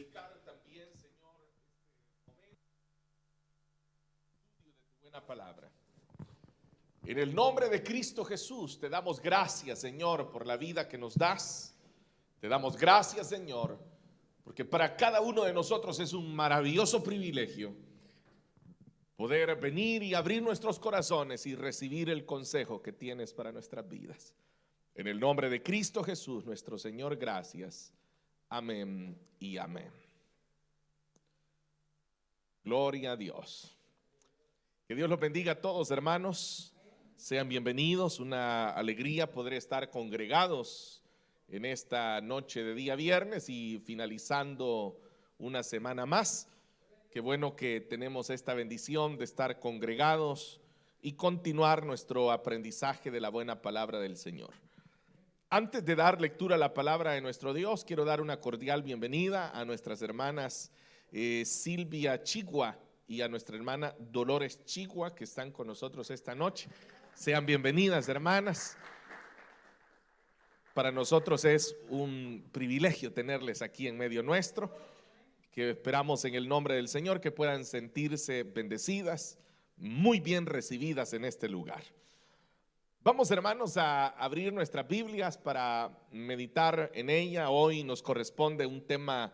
dedicar también, Señor, este momento de tu buena palabra. En el nombre de Cristo Jesús, te damos gracias, Señor, por la vida que nos das. Te damos gracias, Señor, porque para cada uno de nosotros es un maravilloso privilegio poder venir y abrir nuestros corazones y recibir el consejo que tienes para nuestras vidas. En el nombre de Cristo Jesús, nuestro Señor, gracias. Amén y amén. Gloria a Dios. Que Dios los bendiga a todos, hermanos. Sean bienvenidos. Una alegría poder estar congregados en esta noche de día viernes y finalizando una semana más. Qué bueno que tenemos esta bendición de estar congregados y continuar nuestro aprendizaje de la buena palabra del Señor. Antes de dar lectura a la palabra de nuestro Dios, quiero dar una cordial bienvenida a nuestras hermanas Silvia Chigua y a nuestra hermana Dolores Chigua, que están con nosotros esta noche. Sean bienvenidas, hermanas. Para nosotros es un privilegio tenerles aquí en medio nuestro, que esperamos en el nombre del Señor que puedan sentirse bendecidas, muy bien recibidas en este lugar. Vamos, hermanos, a abrir nuestras Biblias para meditar en ella. Hoy nos corresponde un tema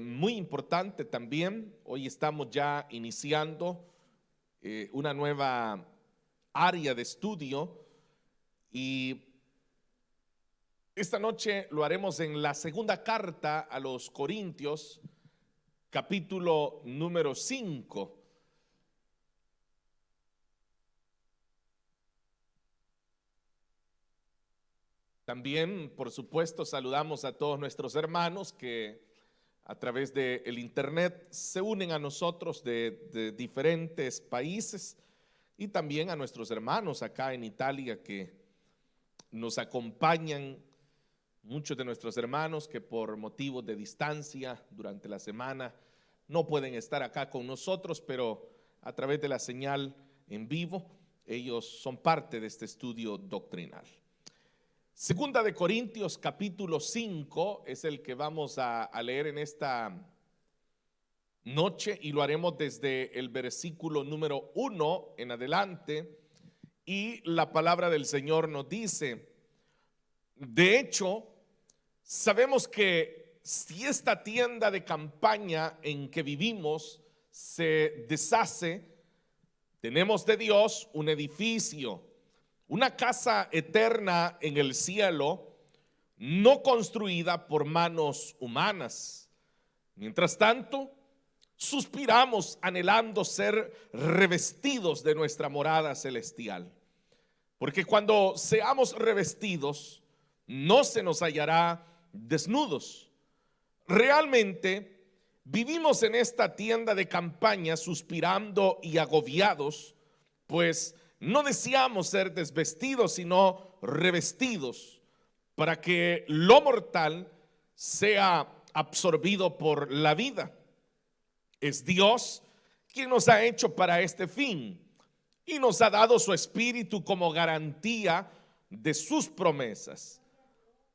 muy importante también. Hoy estamos ya iniciando una nueva área de estudio y esta noche lo haremos en la segunda carta a los Corintios, capítulo número 5. También, por supuesto, saludamos a todos nuestros hermanos que a través del internet se unen a nosotros de diferentes países y también a nuestros hermanos acá en Italia que nos acompañan. Muchos de nuestros hermanos que por motivos de distancia durante la semana no pueden estar acá con nosotros, pero a través de la señal en vivo, ellos son parte de este estudio doctrinal. Segunda de Corintios capítulo 5 es el que vamos a leer en esta noche y lo haremos desde el versículo número 1 en adelante. Y la palabra del Señor nos dice: de hecho, sabemos que si esta tienda de campaña en que vivimos se deshace, tenemos de Dios un edificio, una casa eterna en el cielo, no construida por manos humanas. Mientras tanto, suspiramos anhelando ser revestidos de nuestra morada celestial, porque cuando seamos revestidos, no se nos hallará desnudos. Realmente vivimos en esta tienda de campaña suspirando y agobiados, pues no deseamos ser desvestidos, sino revestidos, para que lo mortal sea absorbido por la vida. Es Dios quien nos ha hecho para este fin y nos ha dado su Espíritu como garantía de sus promesas.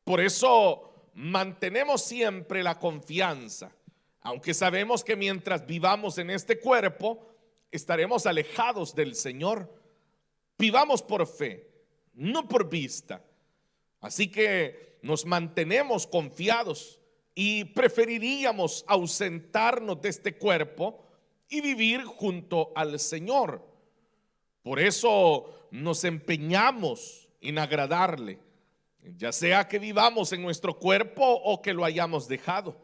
Por eso mantenemos siempre la confianza, aunque sabemos que mientras vivamos en este cuerpo estaremos alejados del Señor. Vivamos por fe, no por vista. Así que nos mantenemos confiados y preferiríamos ausentarnos de este cuerpo y vivir junto al Señor. Por eso nos empeñamos en agradarle, ya sea que vivamos en nuestro cuerpo o que lo hayamos dejado,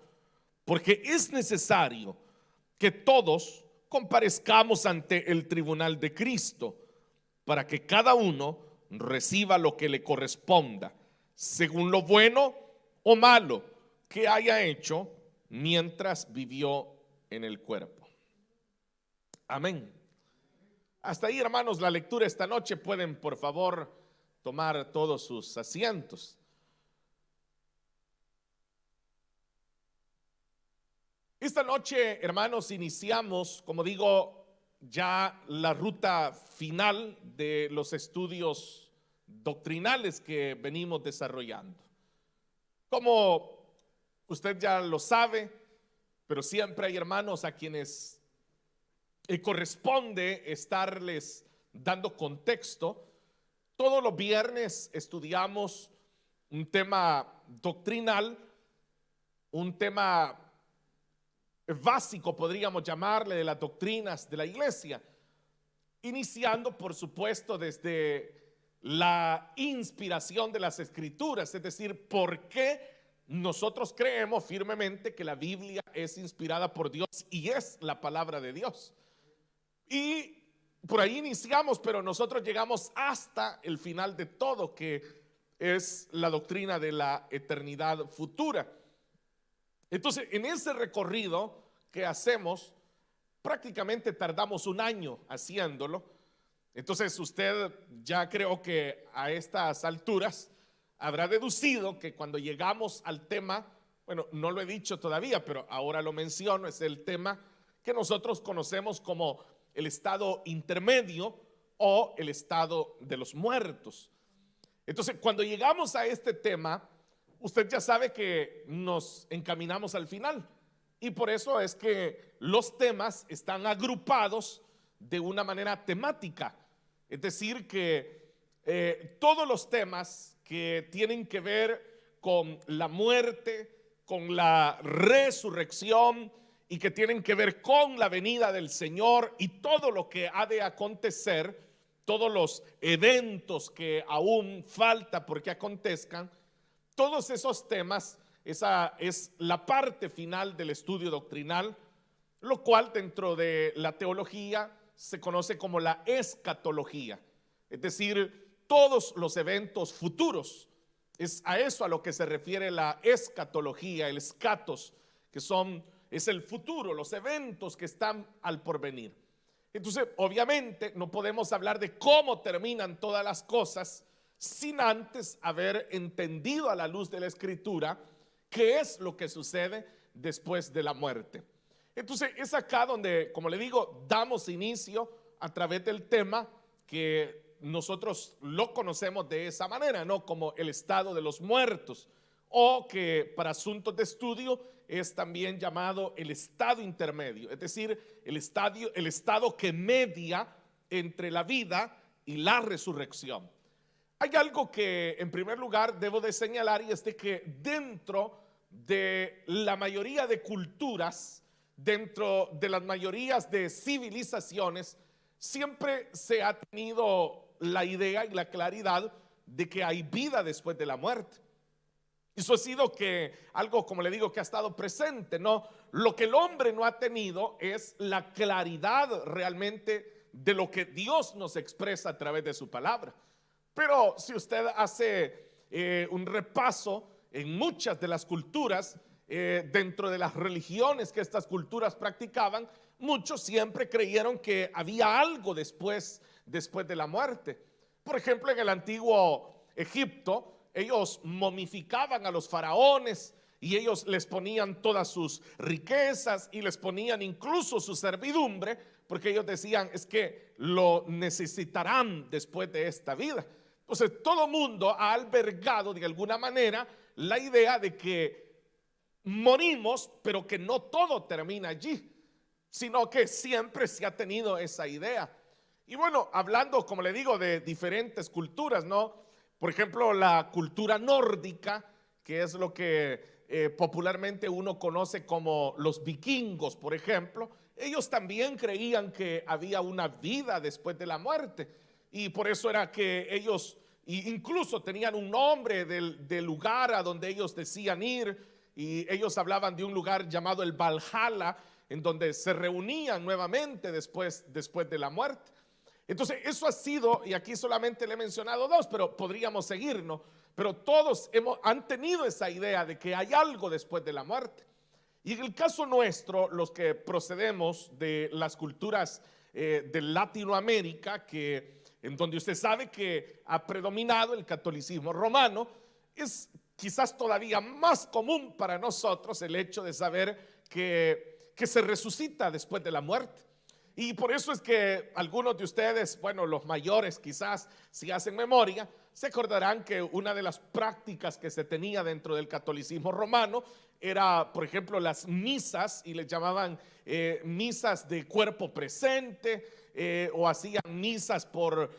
porque es necesario que todos comparezcamos ante el tribunal de Cristo, para que cada uno reciba lo que le corresponda, según lo bueno o malo que haya hecho mientras vivió en el cuerpo. Amén. Hasta ahí, hermanos, la lectura esta noche. Pueden, por favor, tomar todos sus asientos. Esta noche, hermanos, iniciamos, como digo, ya la ruta final de los estudios doctrinales que venimos desarrollando. Como usted ya lo sabe, pero siempre hay hermanos a quienes corresponde estarles dando contexto. Todos los viernes estudiamos un tema doctrinal, un tema básico, podríamos llamarle, de las doctrinas de la iglesia, iniciando, por supuesto, desde la inspiración de las escrituras, es decir, por qué nosotros creemos firmemente que la Biblia es inspirada por Dios y es la palabra de Dios. Y por ahí iniciamos, pero nosotros llegamos hasta el final de todo, que es la doctrina de la eternidad futura. Entonces, en ese recorrido que hacemos, prácticamente tardamos un año haciéndolo. Entonces, usted ya creo que a estas alturas habrá deducido que cuando llegamos al tema, bueno, no lo he dicho todavía, pero ahora lo menciono, es el tema que nosotros conocemos como el estado intermedio o el estado de los muertos. Entonces, cuando llegamos a este tema, usted ya sabe que nos encaminamos al final, y por eso es que los temas están agrupados de una manera temática. Es decir, que todos los temas que tienen que ver con la muerte, con la resurrección y que tienen que ver con la venida del Señor y todo lo que ha de acontecer, todos los eventos que aún falta porque acontezcan, todos esos temas, esa es la parte final del estudio doctrinal, lo cual dentro de la teología se conoce como la escatología, es decir, todos los eventos futuros. Es a eso a lo que se refiere la escatología, el escatos, que es el futuro, los eventos que están al porvenir. Entonces, obviamente, no podemos hablar de cómo terminan todas las cosas sin antes haber entendido a la luz de la Escritura qué es lo que sucede después de la muerte. Entonces, es acá donde, como le digo, damos inicio a través del tema que nosotros lo conocemos de esa manera, ¿no? Como el estado de los muertos, o que para asuntos de estudio es también llamado el estado intermedio, es decir, el estado que media entre la vida y la resurrección. Hay algo que en primer lugar debo de señalar, y es de que dentro de la mayoría de culturas, dentro de las mayorías de civilizaciones, siempre se ha tenido la idea y la claridad de que hay vida después de la muerte. Eso ha sido algo, como le digo, que ha estado presente, ¿no? Lo que el hombre no ha tenido es la claridad realmente de lo que Dios nos expresa a través de su palabra. Pero si usted hace un repaso en muchas de las culturas, dentro de las religiones que estas culturas practicaban, muchos siempre creyeron que había algo después de la muerte. Por ejemplo, en el antiguo Egipto, ellos momificaban a los faraones y ellos les ponían todas sus riquezas y les ponían incluso su servidumbre, porque ellos decían, es que lo necesitarán después de esta vida. Entonces, todo mundo ha albergado de alguna manera la idea de que morimos, pero que no todo termina allí, sino que siempre se ha tenido esa idea. Y bueno, hablando, como le digo, de diferentes culturas, ¿no? Por ejemplo, la cultura nórdica, que es lo que popularmente uno conoce como los vikingos, por ejemplo, ellos también creían que había una vida después de la muerte, y por eso era que ellos incluso tenían un nombre del lugar a donde ellos decían ir, y ellos hablaban de un lugar llamado el Valhalla, en donde se reunían nuevamente después de la muerte. Entonces, eso ha sido, y aquí solamente le he mencionado dos, pero podríamos seguir, ¿no? Pero todos han tenido esa idea de que hay algo después de la muerte. Y en el caso nuestro, los que procedemos de las culturas de Latinoamérica, en donde usted sabe que ha predominado el catolicismo romano, es quizás todavía más común para nosotros el hecho de saber que se resucita después de la muerte. Y por eso es que algunos de ustedes, bueno, los mayores quizás, si hacen memoria, se acordarán que una de las prácticas que se tenía dentro del catolicismo romano era, por ejemplo, las misas, y les llamaban misas de cuerpo presente, o hacían misas por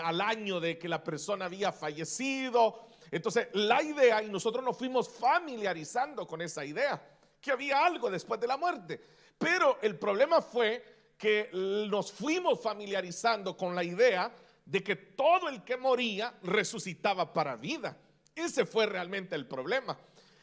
al año de que la persona había fallecido. Entonces la idea, y nosotros nos fuimos familiarizando con esa idea, que había algo después de la muerte. Pero el problema fue que nos fuimos familiarizando con la idea de que todo el que moría resucitaba para vida. Ese fue realmente el problema.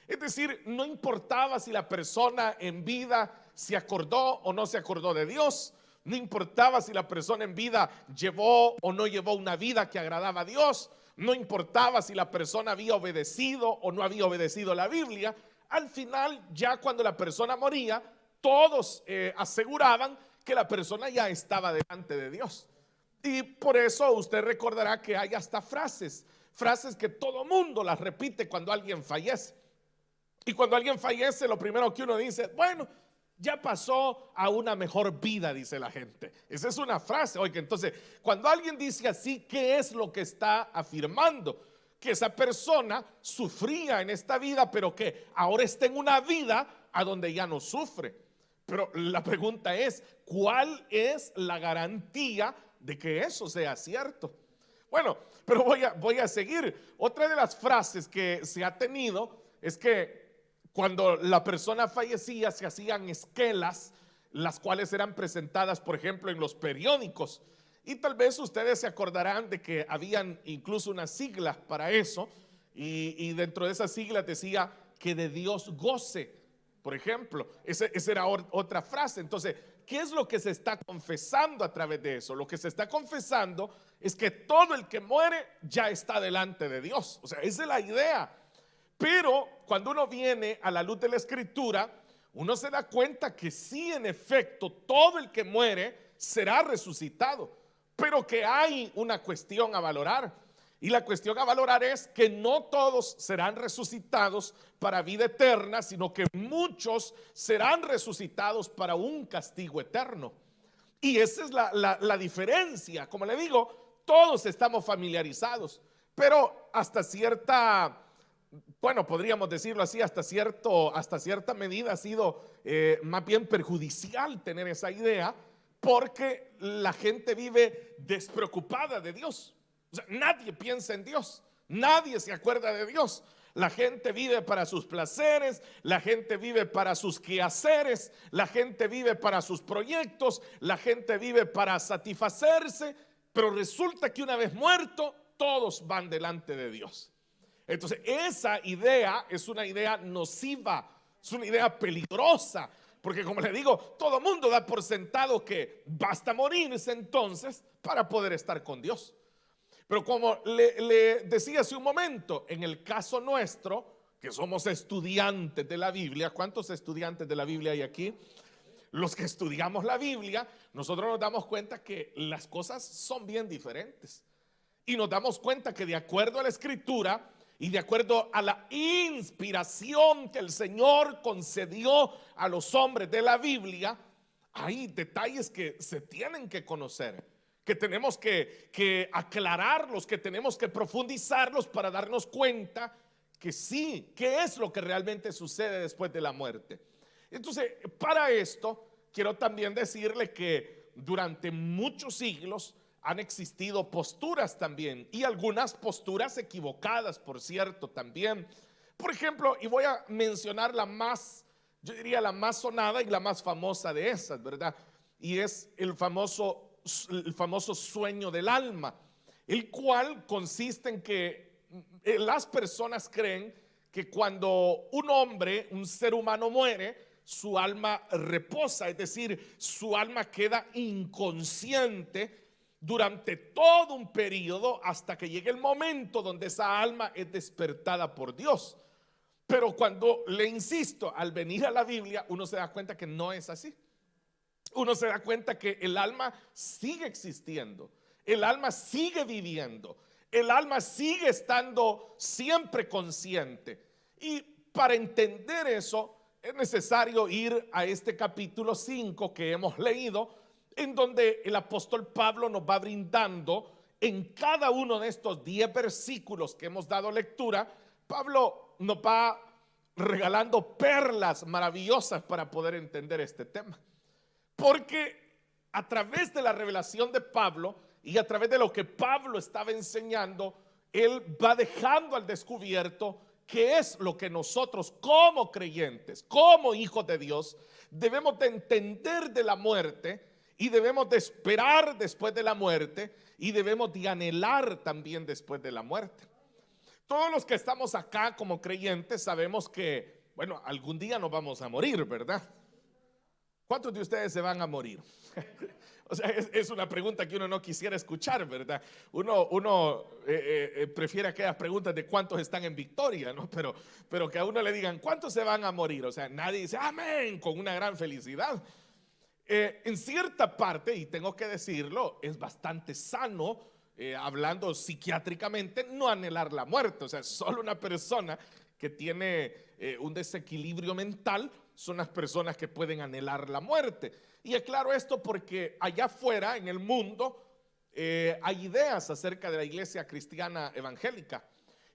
Es decir, no importaba si la persona en vida se acordó o no se acordó de Dios, no importaba si la persona en vida llevó o no llevó una vida que agradaba a Dios, no importaba si la persona había obedecido o no había obedecido la Biblia. Al final, ya cuando la persona moría, todos aseguraban que la persona ya estaba delante de Dios. Y por eso usted recordará que hay hasta frases que todo mundo las repite cuando alguien fallece. Y cuando alguien fallece, lo primero que uno dice, bueno, ya pasó a una mejor vida, dice la gente. Esa es una frase. Oiga, entonces, cuando alguien dice así, ¿qué es lo que está afirmando? Que esa persona sufría en esta vida, pero que ahora está en una vida a donde ya no sufre. Pero la pregunta es, ¿cuál es la garantía de que eso sea cierto? Bueno, pero voy a seguir. Otra de las frases que se ha tenido es que cuando la persona fallecía se hacían esquelas, las cuales eran presentadas, por ejemplo, en los periódicos. Y tal vez ustedes se acordarán de que habían incluso unas siglas para eso. Y dentro de esas siglas decía que de Dios goce, por ejemplo. Esa era otra frase. Entonces, ¿qué es lo que se está confesando a través de eso? Lo que se está confesando es que todo el que muere ya está delante de Dios. O sea, esa es la idea. Pero cuando uno viene a la luz de la Escritura, uno se da cuenta que sí, en efecto, todo el que muere será resucitado, pero que hay una cuestión a valorar. Y la cuestión a valorar es que no todos serán resucitados para vida eterna, sino que muchos serán resucitados para un castigo eterno. Y esa es la diferencia. Como le digo, todos estamos familiarizados, pero hasta cierta, bueno, podríamos decirlo así, hasta cierta medida ha sido más bien perjudicial tener esa idea, porque la gente vive despreocupada de Dios. O sea, nadie piensa en Dios, nadie se acuerda de Dios. La gente vive para sus placeres, la gente vive para sus quehaceres, la gente vive para sus proyectos, la gente vive para satisfacerse, pero resulta que una vez muerto, todos van delante de Dios. Entonces, esa idea es una idea nociva, es una idea peligrosa, porque como le digo, todo mundo da por sentado que basta morirse entonces para poder estar con Dios. Pero como le decía hace un momento, en el caso nuestro, que somos estudiantes de la Biblia, ¿cuántos estudiantes de la Biblia hay aquí? Los que estudiamos la Biblia, nosotros nos damos cuenta que las cosas son bien diferentes. Y nos damos cuenta que de acuerdo a la Escritura y de acuerdo a la inspiración que el Señor concedió a los hombres de la Biblia, hay detalles que se tienen que conocer, que tenemos que aclararlos, que tenemos que profundizarlos para darnos cuenta que sí, qué es lo que realmente sucede después de la muerte. Entonces, para esto, quiero también decirle que durante muchos siglos han existido posturas también, y algunas posturas equivocadas, por cierto, también. Por ejemplo, y voy a mencionar la más, yo diría la más sonada y la más famosa de esas, ¿verdad? Y es el famoso sueño del alma, el cual consiste en que las personas creen que cuando un hombre, un ser humano muere, su alma reposa, es decir, su alma queda inconsciente durante todo un periodo hasta que llegue el momento donde esa alma es despertada por Dios. Pero cuando, le insisto, al venir a la Biblia, uno se da cuenta que no es así. Uno se da cuenta que el alma sigue existiendo, el alma sigue viviendo, el alma sigue estando siempre consciente. Y para entender eso es necesario ir a este capítulo 5 que hemos leído, en donde el apóstol Pablo nos va brindando en cada uno de estos 10 versículos que hemos dado lectura. Pablo nos va regalando perlas maravillosas para poder entender este tema, porque a través de la revelación de Pablo y a través de lo que Pablo estaba enseñando, él va dejando al descubierto qué es lo que nosotros como creyentes, como hijos de Dios, debemos de entender de la muerte, y debemos de esperar después de la muerte, y debemos de anhelar también después de la muerte. Todos los que estamos acá como creyentes sabemos que, bueno, algún día nos vamos a morir, ¿verdad? ¿Cuántos de ustedes se van a morir? O sea, es una pregunta que uno no quisiera escuchar, ¿verdad? Uno prefiere aquellas preguntas de cuántos están en victoria, ¿no? Pero que a uno le digan, ¿cuántos se van a morir? O sea, nadie dice, amén, con una gran felicidad. En cierta parte, y tengo que decirlo, es bastante sano, hablando psiquiátricamente, no anhelar la muerte. O sea, solo una persona que tiene un desequilibrio mental son las personas que pueden anhelar la muerte. Y aclaro esto porque allá afuera en el mundo hay ideas acerca de la iglesia cristiana evangélica.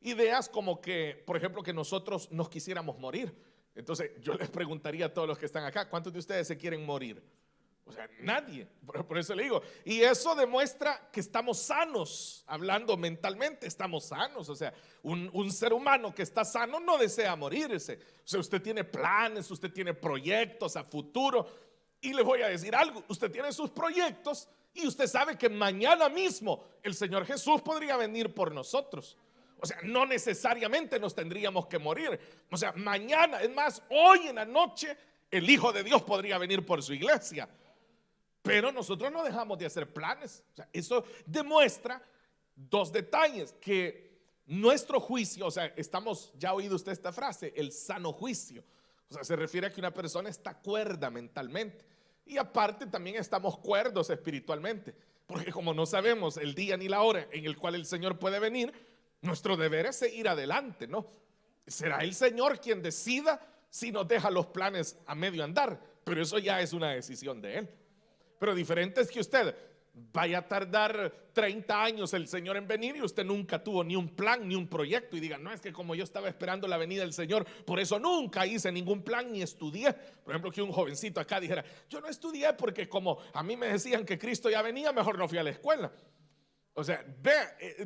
Ideas como que, por ejemplo, que nosotros nos quisiéramos morir. Entonces yo les preguntaría a todos los que están acá, ¿cuántos de ustedes se quieren morir? O sea, nadie. Por eso le digo. Y eso demuestra que estamos sanos, hablando mentalmente, estamos sanos. O sea, un ser humano que está sano no desea morirse. O sea, usted tiene planes, usted tiene proyectos a futuro. Y le voy a decir algo, usted tiene sus proyectos y usted sabe que mañana mismo el Señor Jesús podría venir por nosotros. O sea, no necesariamente nos tendríamos que morir. O sea, mañana, es más, hoy en la noche, el Hijo de Dios podría venir por su iglesia. Pero nosotros no dejamos de hacer planes. O sea, eso demuestra dos detalles: que nuestro juicio, o sea, ya ha oído usted esta frase, el sano juicio. O sea, se refiere a que una persona está cuerda mentalmente. Y aparte también estamos cuerdos espiritualmente. Porque como no sabemos el día ni la hora en el cual el Señor puede venir, nuestro deber es seguir adelante, ¿no? Será el Señor quien decida si nos deja los planes a medio andar. Pero eso ya es una decisión de Él. Pero diferente es que usted vaya a tardar 30 años el Señor en venir y usted nunca tuvo ni un plan ni un proyecto y diga, no, es que como yo estaba esperando la venida del Señor, por eso nunca hice ningún plan ni estudié. Por ejemplo, que un jovencito acá dijera, yo no estudié porque como a mí me decían que Cristo ya venía, mejor no fui a la escuela. O sea,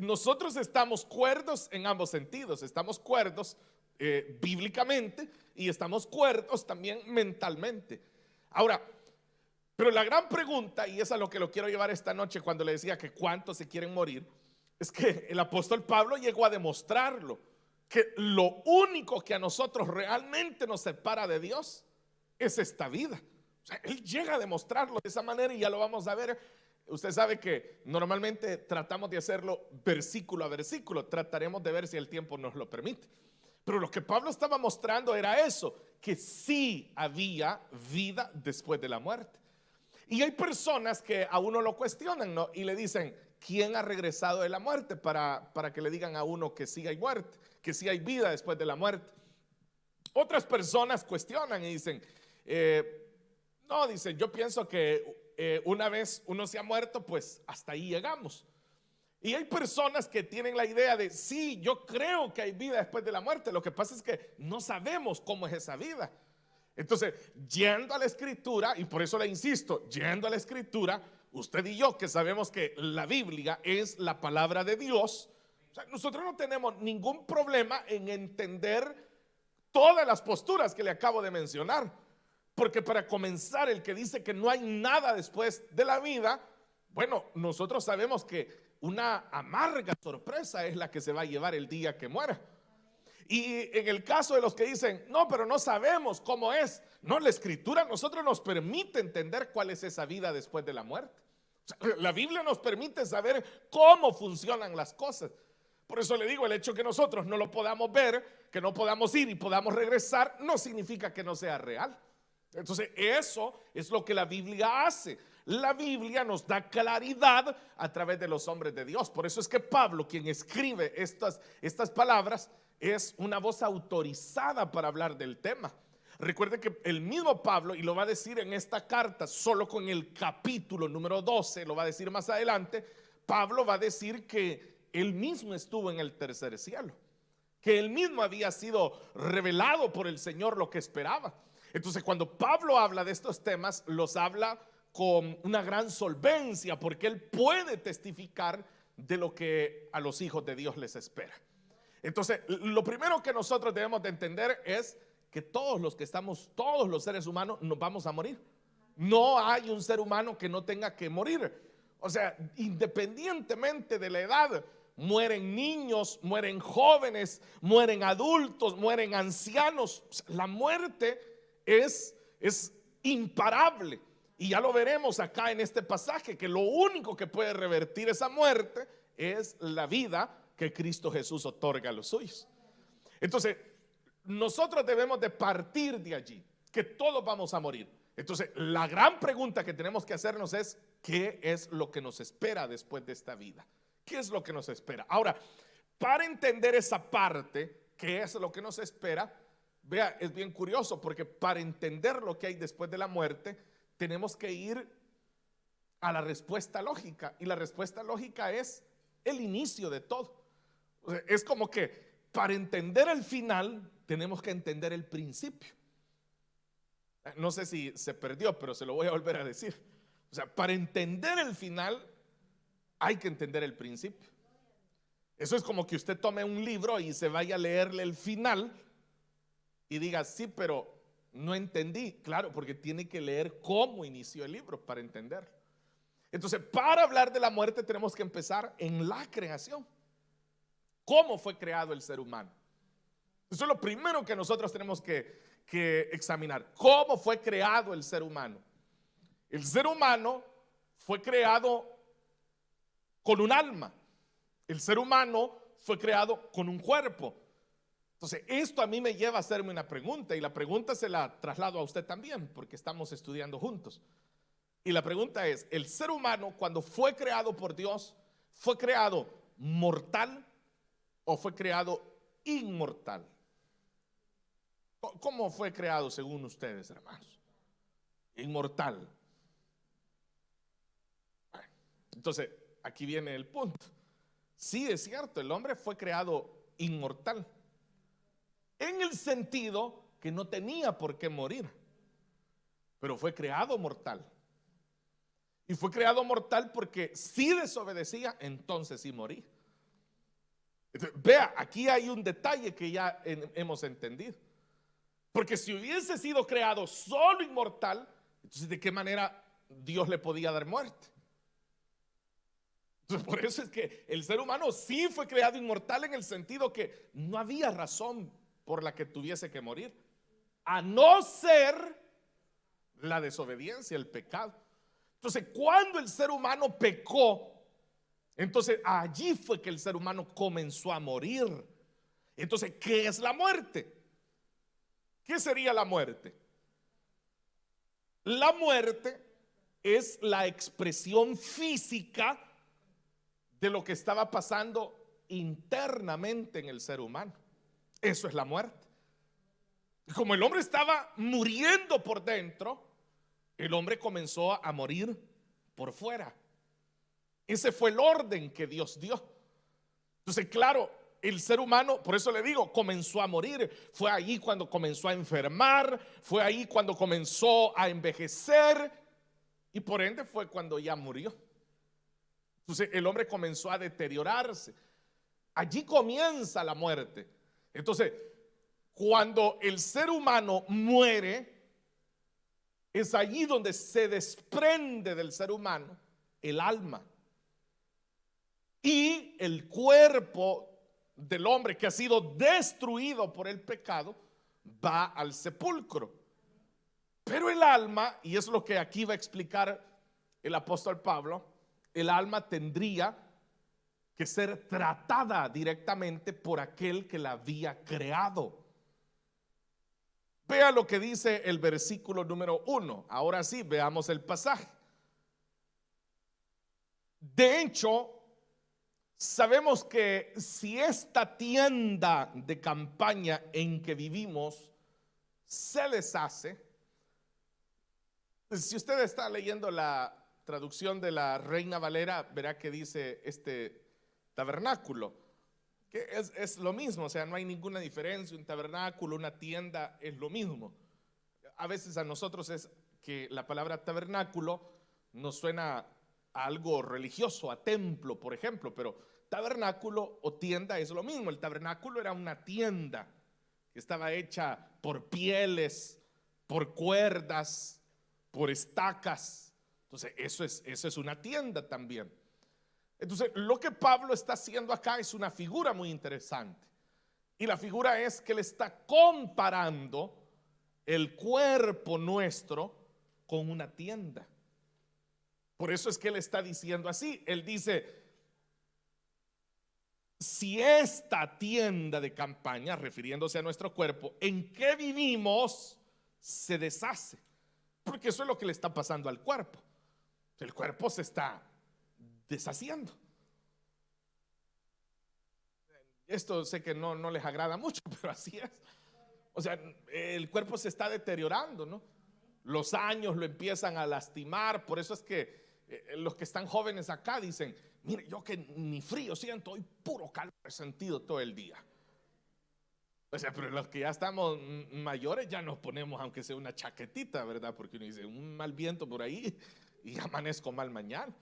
nosotros estamos cuerdos en ambos sentidos. Estamos cuerdos bíblicamente y estamos cuerdos también mentalmente. Ahora, pero la gran pregunta, y es a lo que lo quiero llevar esta noche cuando le decía que cuántos se quieren morir, es que el apóstol Pablo llegó a demostrarlo, que lo único que a nosotros realmente nos separa de Dios es esta vida. O sea, él llega a demostrarlo de esa manera y ya lo vamos a ver. Usted sabe que normalmente tratamos de hacerlo versículo a versículo, trataremos de ver si el tiempo nos lo permite. Pero lo que Pablo estaba mostrando era eso, que sí había vida después de la muerte. Y hay personas que a uno lo cuestionan, ¿no? Y le dicen, ¿quién ha regresado de la muerte? Para que le digan a uno que sí hay muerte, que sí hay vida después de la muerte. Otras personas cuestionan y dicen, no, dicen, yo pienso que una vez uno se ha muerto, pues hasta ahí llegamos. Y hay personas que tienen la idea de, sí, yo creo que hay vida después de la muerte. Lo que pasa es que no sabemos cómo es esa vida. Entonces, yendo a la escritura, y por eso le insisto, yendo a la escritura, usted y yo que sabemos que la Biblia es la palabra de Dios, o sea, nosotros no tenemos ningún problema en entender todas las posturas que le acabo de mencionar. Porque para comenzar, el que dice que no hay nada después de la vida, bueno, nosotros sabemos que una amarga sorpresa es la que se va a llevar el día que muera. Y en el caso de los que dicen, no, pero no sabemos cómo es, no, la escritura a nosotros nos permite entender cuál es esa vida después de la muerte. O sea, la Biblia nos permite saber cómo funcionan las cosas. Por eso le digo, el hecho que nosotros no lo podamos ver, que no podamos ir y podamos regresar, no significa que no sea real. Entonces eso es lo que la Biblia hace. La Biblia nos da claridad a través de los hombres de Dios. Por eso es que Pablo, quien escribe estas palabras, es una voz autorizada para hablar del tema. recuerde que el mismo Pablo, y lo va a decir en esta carta, solo con el capítulo número 12, lo va a decir más adelante, Pablo va a decir que él mismo estuvo en el tercer cielo, que él mismo había sido revelado por el Señor lo que esperaba. Entonces, cuando Pablo habla de estos temas, los habla con una gran solvencia, porque él puede testificar de lo que a los hijos de Dios les espera. Entonces, lo primero que nosotros debemos de entender es que todos los que estamos, todos los seres humanos nos vamos a morir. No hay un ser humano que no tenga que morir. O sea, independientemente de la edad, mueren niños, mueren jóvenes, mueren adultos, mueren ancianos. O sea, la muerte es imparable. Y ya lo veremos acá en este pasaje, que lo único que puede revertir esa muerte es la vida que Cristo Jesús otorga a los suyos. Entonces, nosotros debemos de partir de allí, que todos vamos a morir. Entonces, la gran pregunta que tenemos que hacernos es: ¿qué es lo que nos espera después de esta vida? ¿Qué es lo que nos espera? Ahora, para entender esa parte, ¿qué es lo que nos espera? Vea, es bien curioso, porque para entender lo que hay después de la muerte, tenemos que ir a la respuesta lógica. Y la respuesta lógica es el inicio de todo. O sea, es como que para entender el final tenemos que entender el principio. No sé si se perdió, pero se lo voy a volver a decir. O sea, para entender el final hay que entender el principio. Eso es como que usted tome un libro y se vaya a leerle el final y diga: sí, pero no entendí. Claro, porque tiene que leer cómo inició el libro para entenderlo. Entonces, para hablar de la muerte tenemos que empezar en la creación. ¿Cómo fue creado el ser humano? Eso es lo primero que nosotros tenemos que examinar. ¿Cómo fue creado el ser humano? El ser humano fue creado con un alma. El ser humano fue creado con un cuerpo. Entonces, esto a mí me lleva a hacerme una pregunta, y la pregunta se la traslado a usted también, porque estamos estudiando juntos. Y la pregunta es: ¿el ser humano, cuando fue creado por Dios, fue creado mortal o fue creado inmortal? ¿Cómo fue creado según ustedes, hermanos? Inmortal. Entonces, aquí viene el punto. Sí, es cierto, el hombre fue creado inmortal, en el sentido que no tenía por qué morir, pero fue creado mortal. Y fue creado mortal porque si desobedecía, entonces sí moría. Entonces, vea, aquí hay un detalle que ya hemos entendido. Porque si hubiese sido creado solo inmortal, entonces ¿de qué manera Dios le podía dar muerte? Entonces, por eso es que el ser humano sí fue creado inmortal, en el sentido que no había razón por la que tuviese que morir, a no ser la desobediencia, el pecado. Entonces, cuando el ser humano pecó, entonces allí fue que el ser humano comenzó a morir. Entonces, ¿qué es la muerte? ¿Qué sería la muerte? La muerte es la expresión física de lo que estaba pasando internamente en el ser humano. Eso es la muerte. Como el hombre estaba muriendo por dentro, el hombre comenzó a morir por fuera. Ese fue el orden que Dios dio. Entonces, claro, el ser humano, por eso le digo, comenzó a morir. Fue ahí cuando comenzó a enfermar, fue ahí cuando comenzó a envejecer, y por ende fue cuando ya murió. Entonces el hombre comenzó a deteriorarse. Allí comienza la muerte. Entonces, cuando el ser humano muere, es allí donde se desprende del ser humano el alma y el cuerpo del hombre, que ha sido destruido por el pecado, va al sepulcro. Pero el alma, y es lo que aquí va a explicar el apóstol Pablo, el alma tendría que ser tratada directamente por aquel que la había creado. Vea lo que dice el versículo número 1. Ahora sí, veamos el pasaje. De hecho, sabemos que si esta tienda de campaña en que vivimos se deshace. Si usted está leyendo la traducción de la Reina Valera, verá que dice tabernáculo, que es lo mismo, o sea, no hay ninguna diferencia. Un tabernáculo, una tienda, es lo mismo. A veces a nosotros es que la palabra tabernáculo nos suena a algo religioso, a templo, por ejemplo, pero tabernáculo o tienda es lo mismo. El tabernáculo era una tienda que estaba hecha por pieles, por cuerdas, por estacas. Entonces eso es una tienda también. Entonces lo que Pablo está haciendo acá es una figura muy interesante, y la figura es que le está comparando el cuerpo nuestro con una tienda. Por eso es que él está diciendo así. Él dice: si esta tienda de campaña, refiriéndose a nuestro cuerpo, en que vivimos, se deshace. Porque eso es lo que le está pasando al cuerpo. El cuerpo se está deshaciendo. Esto sé que no les agrada mucho, pero así es. O sea, el cuerpo se está deteriorando, ¿no? Los años lo empiezan a lastimar. Por eso es que los que están jóvenes acá dicen: mire, yo que ni frío siento, hoy puro calor he sentido todo el día. O sea, pero los que ya estamos mayores ya nos ponemos, aunque sea una chaquetita, ¿verdad? Porque uno dice: un mal viento por ahí y amanezco mal mañana.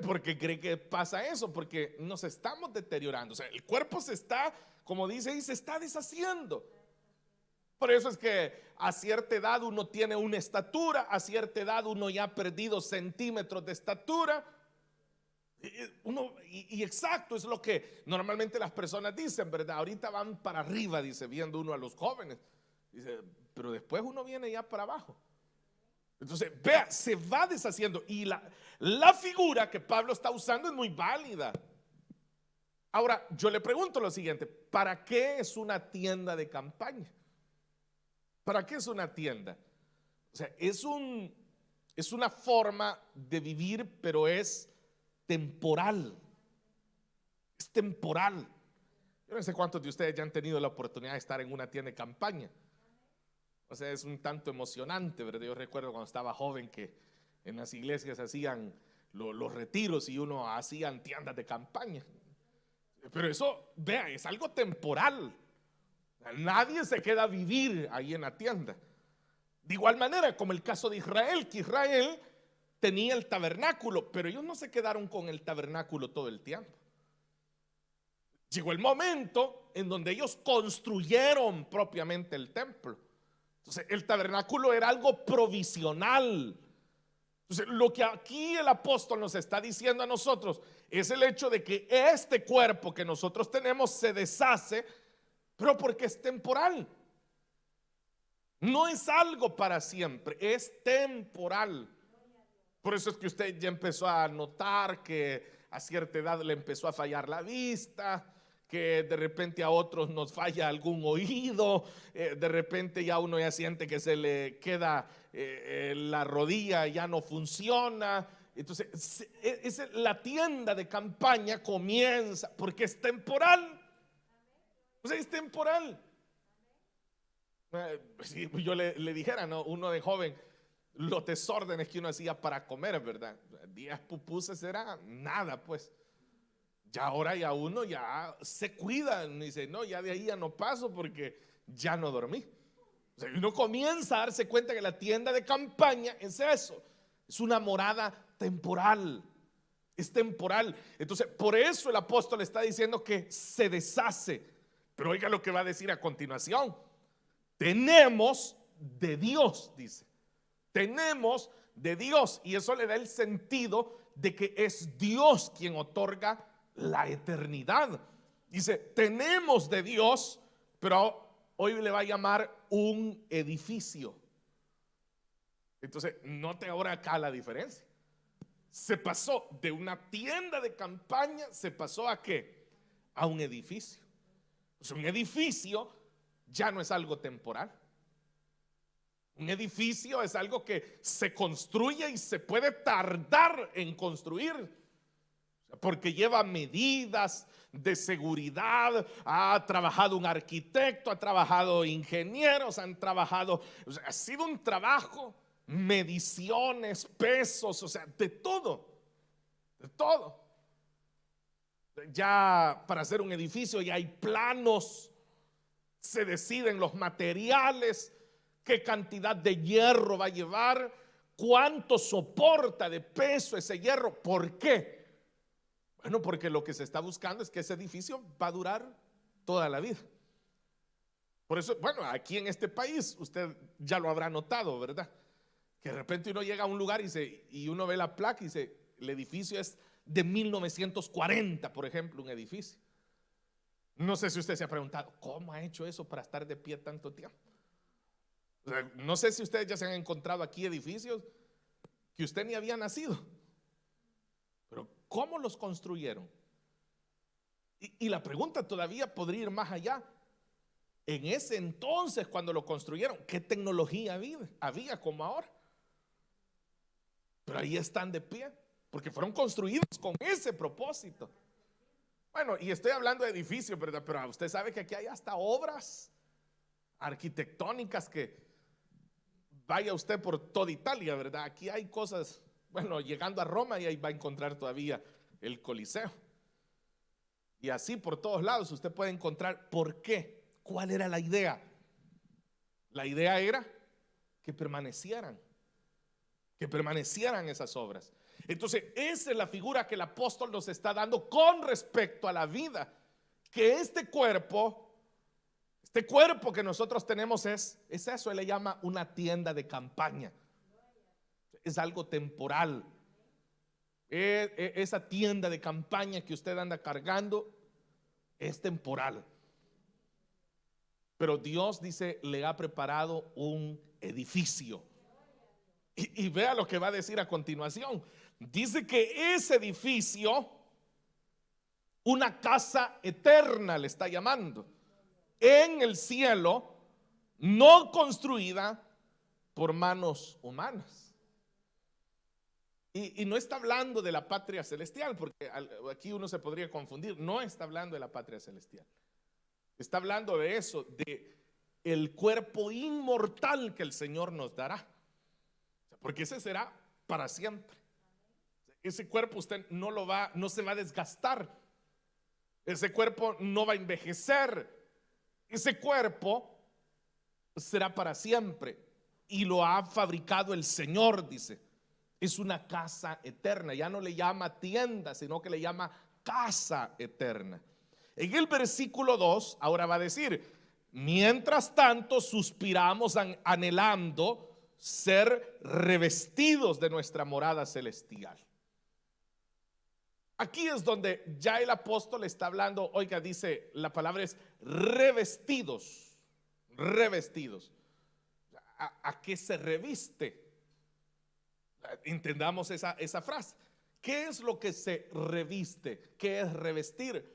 Porque cree que pasa eso, porque nos estamos deteriorando. O sea, el cuerpo se está, como dice, y se está deshaciendo. Por eso es que a cierta edad uno tiene una estatura, a cierta edad uno ya ha perdido centímetros de estatura. Y exacto, es lo que normalmente las personas dicen, ¿verdad? Ahorita van para arriba, dice, viendo uno a los jóvenes. Dice, pero después uno viene ya para abajo. Entonces, vea, se va deshaciendo. Y la figura que Pablo está usando es muy válida. Ahora, yo le pregunto lo siguiente: ¿para qué es una tienda de campaña? ¿Para qué es una tienda? O sea, es una forma de vivir, pero es temporal. Es temporal. Yo no sé cuántos de ustedes ya han tenido la oportunidad de estar en una tienda de campaña. O sea, es un tanto emocionante, ¿verdad? Yo recuerdo cuando estaba joven que en las iglesias hacían los retiros y uno hacían tiendas de campaña. Pero eso, vea, es algo temporal. Nadie se queda a vivir ahí en la tienda. De igual manera como el caso de Israel, que Israel tenía el tabernáculo, pero ellos no se quedaron con el tabernáculo todo el tiempo. Llegó el momento en donde ellos construyeron propiamente el templo. Entonces el tabernáculo era algo provisional. Entonces lo que aquí el apóstol nos está diciendo a nosotros es el hecho de que este cuerpo que nosotros tenemos se deshace, pero porque es temporal. No es algo para siempre, es temporal. Por eso es que usted ya empezó a notar que a cierta edad le empezó a fallar la vista, que de repente a otros nos falla algún oído, de repente ya uno ya siente que se le queda la rodilla, ya no funciona. Entonces la tienda de campaña comienza porque es temporal. O sea, es temporal. Si yo le dijera, ¿no? Uno de joven, los desórdenes que uno hacía para comer, ¿verdad? 10 pupusas era nada, pues. Ya ahora ya uno ya se cuida, dice, no, ya de ahí ya no paso porque ya no dormí. O sea, uno comienza a darse cuenta que la tienda de campaña es eso, es una morada temporal, es temporal. Entonces, por eso el apóstol está diciendo que se deshace. Pero oiga lo que va a decir a continuación: tenemos de Dios, dice. Tenemos de Dios, y eso le da el sentido de que es Dios quien otorga la eternidad. Dice, tenemos de Dios, pero hoy le va a llamar un edificio. Entonces, note ahora acá la diferencia. Se pasó de una tienda de campaña, se pasó a ¿qué? A un edificio. O sea, un edificio ya no es algo temporal. Un edificio es algo que se construye y se puede tardar en construir. porque lleva medidas de seguridad. Ha trabajado un arquitecto, ha trabajado ingenieros, han trabajado, o sea, ha sido un trabajo, mediciones, pesos, o sea, de todo, de todo. Ya para hacer un edificio ya hay planos, se deciden los materiales, qué cantidad de hierro va a llevar, cuánto soporta de peso ese hierro. ¿Por qué? Bueno, porque lo que se está buscando es que ese edificio va a durar toda la vida. Por eso, bueno, aquí en este país usted ya lo habrá notado, ¿verdad? Que de repente uno llega a un lugar y uno ve la placa y dice, el edificio es de 1940, por ejemplo, un edificio. No sé si usted se ha preguntado, ¿cómo ha hecho eso para estar de pie tanto tiempo? O sea, no sé si ustedes ya se han encontrado aquí edificios que usted ni había nacido, pero ¿cómo los construyeron? Y la pregunta todavía podría ir más allá. En ese entonces, cuando lo construyeron, ¿qué tecnología había como ahora? Pero ahí están de pie, porque fueron construidos con ese propósito. Bueno, y estoy hablando de edificios, ¿verdad? Pero usted sabe que aquí hay hasta obras arquitectónicas que vaya usted por toda Italia, ¿verdad? Aquí hay cosas, bueno, llegando a Roma y ahí va a encontrar todavía el Coliseo. Y así por todos lados usted puede encontrar. ¿Por qué? ¿Cuál era la idea? La idea era que permanecieran esas obras. Entonces, esa es la figura que el apóstol nos está dando con respecto a la vida. Que este cuerpo que nosotros tenemos es eso, él le llama una tienda de campaña. Es algo temporal. Esa tienda de campaña que usted anda cargando es temporal. Pero Dios dice, le ha preparado un edificio. Y vea lo que va a decir a continuación. Dice que ese edificio, una casa eterna le está llamando, en el cielo, no construida por manos humanas. Y no está hablando de la patria celestial, porque aquí uno se podría confundir. No está hablando de la patria celestial. Está hablando de eso, de el cuerpo inmortal que el Señor nos dará. Porque ese será para siempre. Ese cuerpo usted no se va a desgastar. Ese cuerpo no va a envejecer. Ese cuerpo será para siempre. Y lo ha fabricado el Señor, dice. Es una casa eterna. Ya no le llama tienda, sino que le llama casa eterna. En el versículo 2 ahora va a decir: mientras tanto suspiramos anhelando ser revestidos de nuestra morada celestial. Aquí es donde ya el apóstol está hablando. Oiga, dice, la palabra es revestidos. Revestidos. ¿A qué se reviste? Entendamos esa frase. ¿Qué es lo que se reviste? ¿Qué es revestir?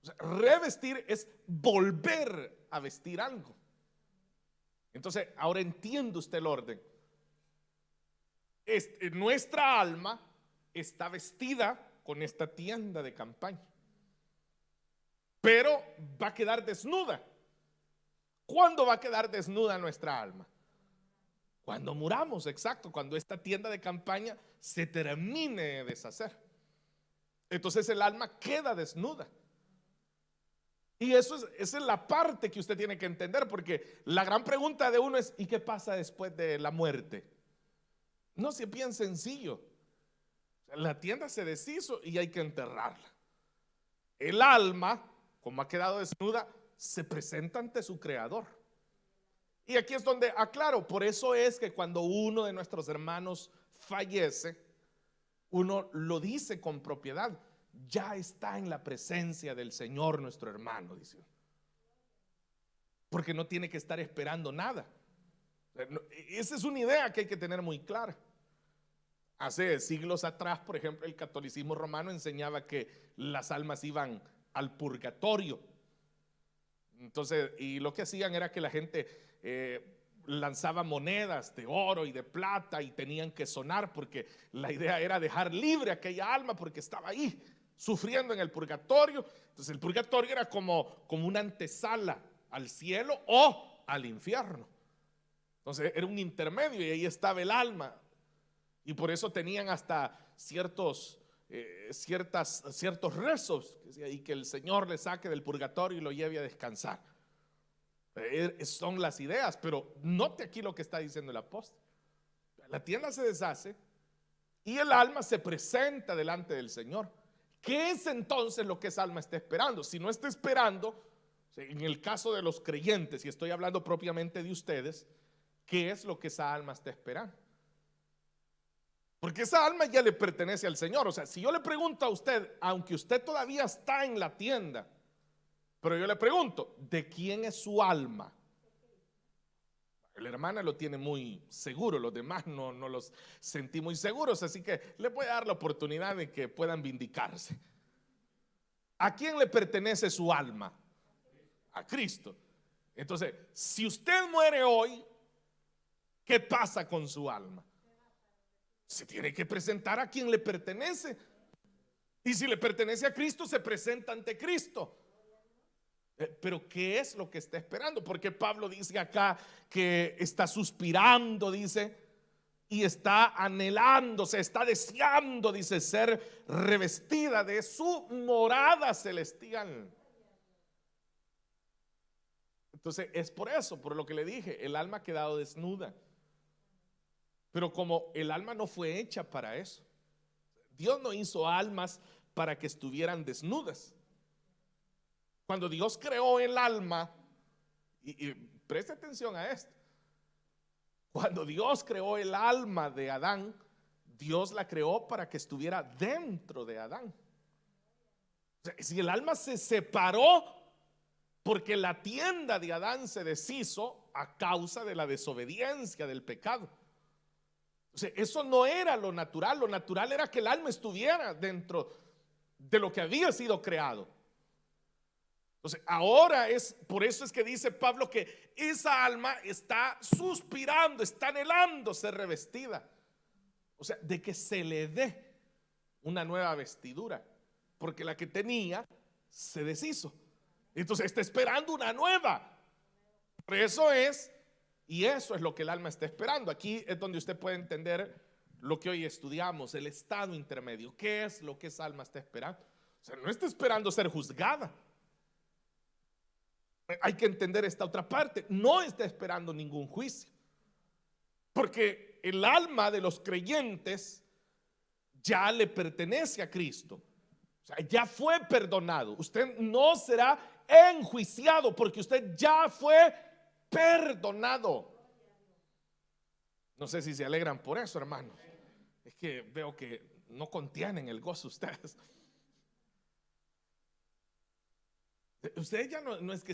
O sea, revestir es volver a vestir algo. Entonces, ahora entiende usted el orden. Nuestra alma está vestida con esta tienda de campaña, pero va a quedar desnuda. ¿Cuándo va a quedar desnuda nuestra alma? Cuando muramos, exacto, cuando esta tienda de campaña se termine de deshacer. Entonces el alma queda desnuda. Y esa es la parte que usted tiene que entender, porque la gran pregunta de uno es: ¿y qué pasa después de la muerte? No, si es bien sencillo. La tienda se deshizo y hay que enterrarla. El alma, como ha quedado desnuda, se presenta ante su creador. Y aquí es donde aclaro, por eso es que cuando uno de nuestros hermanos fallece, uno lo dice con propiedad: ya está en la presencia del Señor nuestro hermano, dice. Porque no tiene que estar esperando nada. Esa es una idea que hay que tener muy clara. Hace siglos atrás, por ejemplo, el catolicismo romano enseñaba que las almas iban al purgatorio. Entonces, y lo que hacían era que la gente lanzaba monedas de oro y de plata y tenían que sonar, porque la idea era dejar libre aquella alma porque estaba ahí sufriendo en el purgatorio. Entonces el purgatorio era como una antesala al cielo o al infierno. Entonces era un intermedio y ahí estaba el alma. Y por eso tenían hasta ciertos rezos y que el Señor le saque del purgatorio y lo lleve a descansar. Son las ideas, pero note aquí lo que está diciendo el apóstol. La tienda se deshace y el alma se presenta delante del Señor. ¿Qué es entonces lo que esa alma está esperando? Si no está esperando, en el caso de los creyentes, y estoy hablando propiamente de ustedes, ¿qué es lo que esa alma está esperando? Porque esa alma ya le pertenece al Señor. O sea, si yo le pregunto a usted, aunque usted todavía está en la tienda, pero yo le pregunto, ¿de quién es su alma? La hermana lo tiene muy seguro, los demás no los sentí muy seguros, así que le voy a dar la oportunidad de que puedan vindicarse. ¿A quién le pertenece su alma? A Cristo. Entonces, si usted muere hoy, ¿qué pasa con su alma? Se tiene que presentar a quien le pertenece. Y si le pertenece a Cristo, se presenta ante Cristo. Pero ¿qué es lo que está esperando? Porque Pablo dice acá que está suspirando, dice, y está anhelando, se está deseando, dice, ser revestida de su morada celestial. Entonces es por eso, por lo que le dije, el alma ha quedado desnuda. Pero como el alma no fue hecha para eso, Dios no hizo almas para que estuvieran desnudas. Cuando Dios creó el alma, y preste atención a esto, cuando Dios creó el alma de Adán, Dios la creó para que estuviera dentro de Adán. O sea, si el alma se separó porque la tienda de Adán se deshizo a causa de la desobediencia, del pecado. O sea, eso no era lo natural era que el alma estuviera dentro de lo que había sido creado. Entonces ahora por eso es que dice Pablo que esa alma está suspirando, está anhelando ser revestida. O sea, de que se le dé una nueva vestidura, porque la que tenía se deshizo. Entonces está esperando una nueva. Por eso es lo que el alma está esperando. Aquí es donde usted puede entender lo que hoy estudiamos, el estado intermedio. ¿Qué es lo que esa alma está esperando? O sea, no está esperando ser juzgada. Hay que entender esta otra parte. No está esperando ningún juicio, porque el alma de los creyentes ya le pertenece a Cristo. O sea, ya fue perdonado. Usted no será enjuiciado porque usted ya fue perdonado. No sé si se alegran por eso, hermanos. Es que veo que no contienen el gozo ustedes. Ustedes ya no es que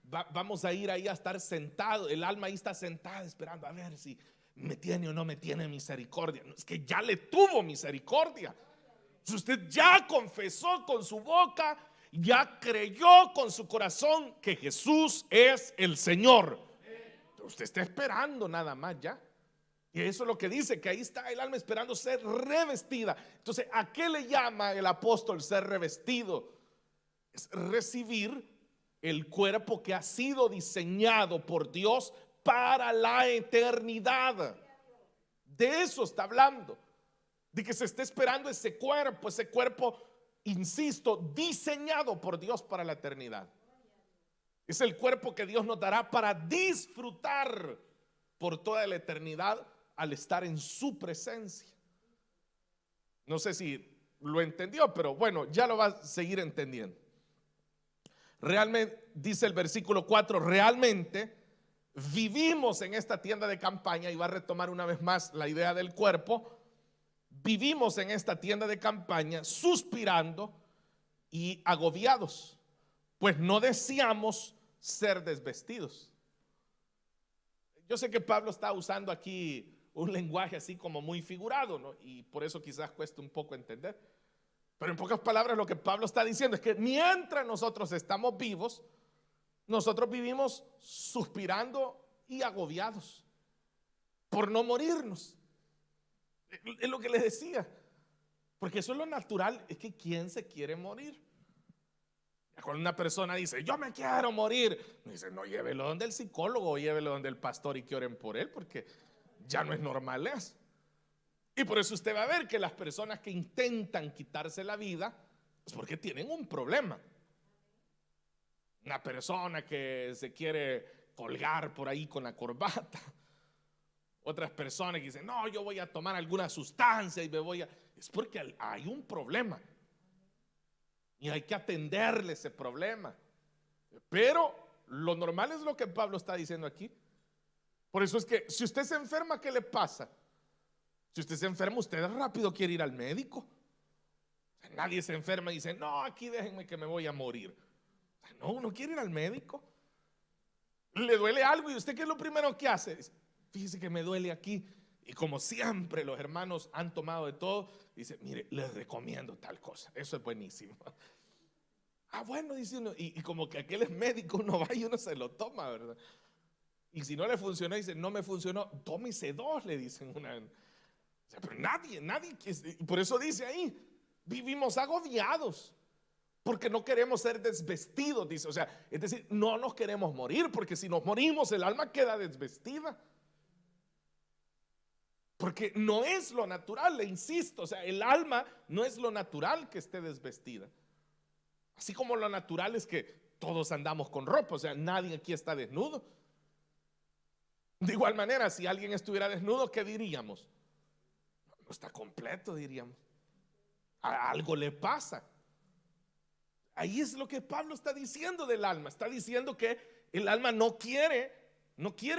vamos a ir ahí a estar sentados. El alma ahí está sentada esperando a ver si me tiene o no me tiene misericordia. No, es que ya le tuvo misericordia. Si usted ya confesó con su boca, ya creyó con su corazón que Jesús es el Señor, usted está esperando nada más ya. Y eso es lo que dice, que ahí está el alma esperando ser revestida. Entonces, ¿a qué le llama el apóstol ser revestido? Es recibir el cuerpo que ha sido diseñado por Dios para la eternidad. De eso está hablando, de que se está esperando ese cuerpo, insisto, diseñado por Dios para la eternidad. Es el cuerpo que Dios nos dará para disfrutar por toda la eternidad al estar en su presencia. No sé si lo entendió, pero bueno, ya lo va a seguir entendiendo. Realmente, dice el versículo 4, realmente vivimos en esta tienda de campaña, y va a retomar una vez más la idea del cuerpo. Vivimos en esta tienda de campaña suspirando y agobiados, pues no deseamos ser desvestidos. Yo sé que Pablo está usando aquí un lenguaje así como muy figurado, ¿no? Y por eso quizás cueste un poco entender. Pero en pocas palabras lo que Pablo está diciendo es que mientras nosotros estamos vivos, nosotros vivimos suspirando y agobiados por no morirnos. Es lo que les decía. Porque eso es lo natural. Es que ¿quién se quiere morir? Cuando una persona dice, yo me quiero morir, dice, no, llévelo donde el psicólogo o llévelo donde el pastor y que oren por él, porque ya no es normal eso. Y por eso usted va a ver que las personas que intentan quitarse la vida es porque tienen un problema. Una persona que se quiere colgar por ahí con la corbata. Otras personas que dicen, no, yo voy a tomar alguna sustancia y me voy a... Es porque hay un problema. Y hay que atenderle ese problema. Pero lo normal es lo que Pablo está diciendo aquí. Por eso es que si usted se enferma, ¿qué le pasa? Si usted se enferma, usted rápido quiere ir al médico. O sea, nadie se enferma y dice, no, aquí déjenme que me voy a morir. O sea, no, uno quiere ir al médico. Le duele algo y usted, ¿qué es lo primero que hace? Dice, fíjese que me duele aquí. Y como siempre los hermanos han tomado de todo, dice, mire, les recomiendo tal cosa, eso es buenísimo. Ah, bueno, dice uno, y como que aquel es médico, uno va y uno se lo toma, ¿verdad? Y si no le funcionó, dice, no me funcionó, tómese dos, le dicen una. O sea, pero nadie, y por eso dice ahí, vivimos agobiados, porque no queremos ser desvestidos, dice, o sea, es decir, no nos queremos morir, porque si nos morimos el alma queda desvestida. Porque no es lo natural, le insisto, o sea, el alma no es lo natural que esté desvestida. Así como lo natural es que todos andamos con ropa, o sea, nadie aquí está desnudo. De igual manera, si alguien estuviera desnudo, ¿qué diríamos? No está completo, diríamos. Algo le pasa. Ahí es lo que Pablo está diciendo del alma. Está diciendo que el alma no quiere